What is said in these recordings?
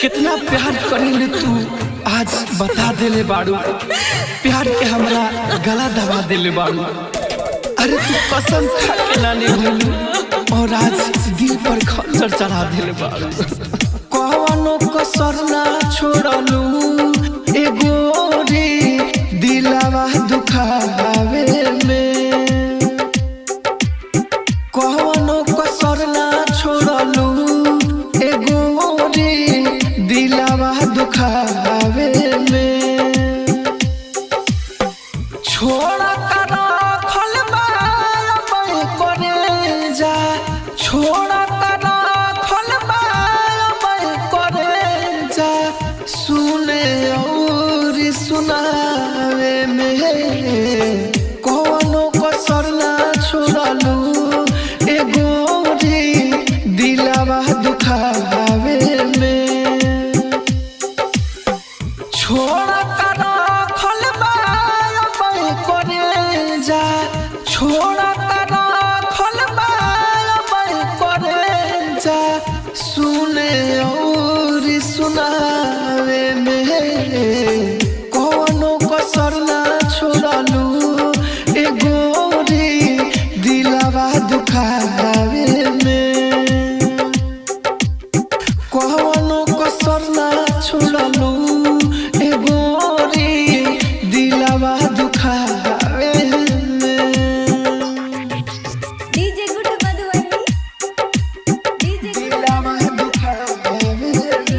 कितना प्यार करेले तू आज बता देले बाड़ू। प्यार के हमरा गला दबा देले बाड़ू। अरे तू कसम खा के ना निभालू और आज दिल पर खंजर चढ़ा देले बाड़ू। कौनो कसर ना छोड़लू ए गोरी दिलवा दुखावे में। कौनो कसर ना छोड़लू ए गोरी दिलवा दुखावे में। छोड़ा कर रखल बा मैं करे जा, छोड़ा कर रखल बा मैं करे जा। सुने और सुनावे में कौनो कसर ना छोड़लू ए गोरी दिलवा दुखावे में। छोड़ा कर रखल बा मैं करे जा, छोड़ा कर रखल बा मैं करे जा। सुने और सुनावे में कौनो कसर ना छोड़लू ए गोरी दिलवा दुखावे में। कौनो कसर ना छोड़लू ए गोरी दिलवा दुखावे में। डीजे गुड मधुबनी, डीजे दिलवा दुखावे में।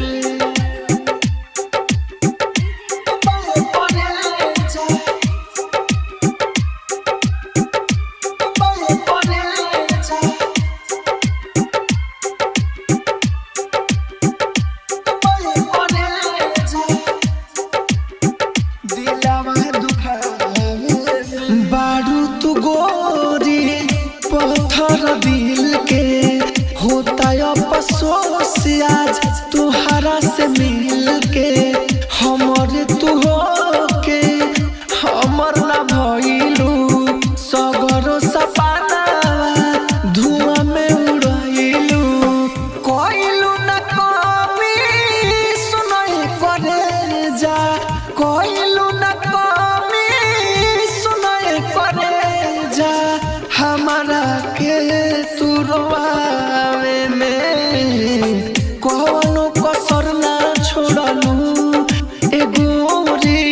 बारू तू गोरी पत्थर दिल के होता अफसोस आज तुहरा से मिल के। हमर तू हो के हमर ना भइलू सगरो सपना धुआं में उड़ाइलू। कोइलू ना कमी सुनाई करे जा, कोइलू ना कमी सुनाई करे जा। हमारा के तू रोवावे में कौनो कसर ना छोड़लू ए गोरी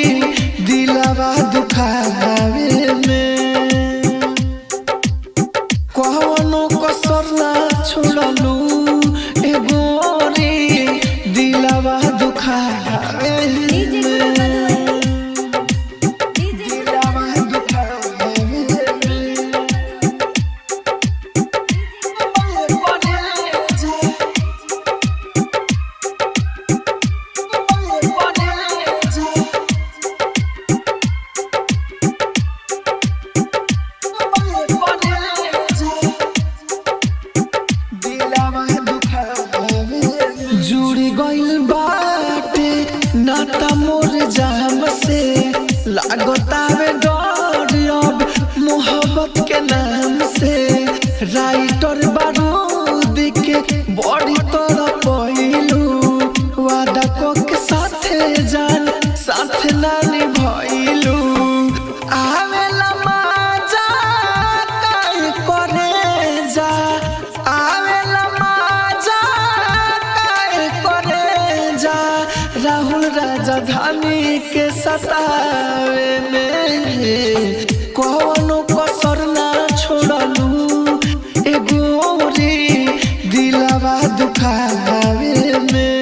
दिलवा दुखावे में। कौनो कसर ना छोड़लू ए गोरी दिलवा दुखावे में। दिलवा दुखावे में। जुड़ी गइल बाटे नाता मोर जाम से लागतावे डर अब मोहब्बत के नाम से। राइटर बारूद के बड़ी तरह पहिलू वादा को के साथे जान साथ ना निभइलू। आवेला मजा काहे करे जा, आवेला मजा काहे करे जा। राहुल राजधानी के सतावे में कौनो कसर ना छोड़लू ए गोरी दिलवा दुखावे में।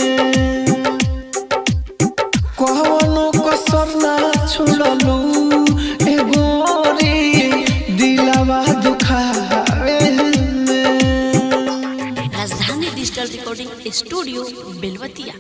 कौनो कसर ना छोड़लू ए गोरी दिलवा दुखावे में। राजधानी डिजिटल रिकॉर्डिंग स्टूडियो बेलवतिया।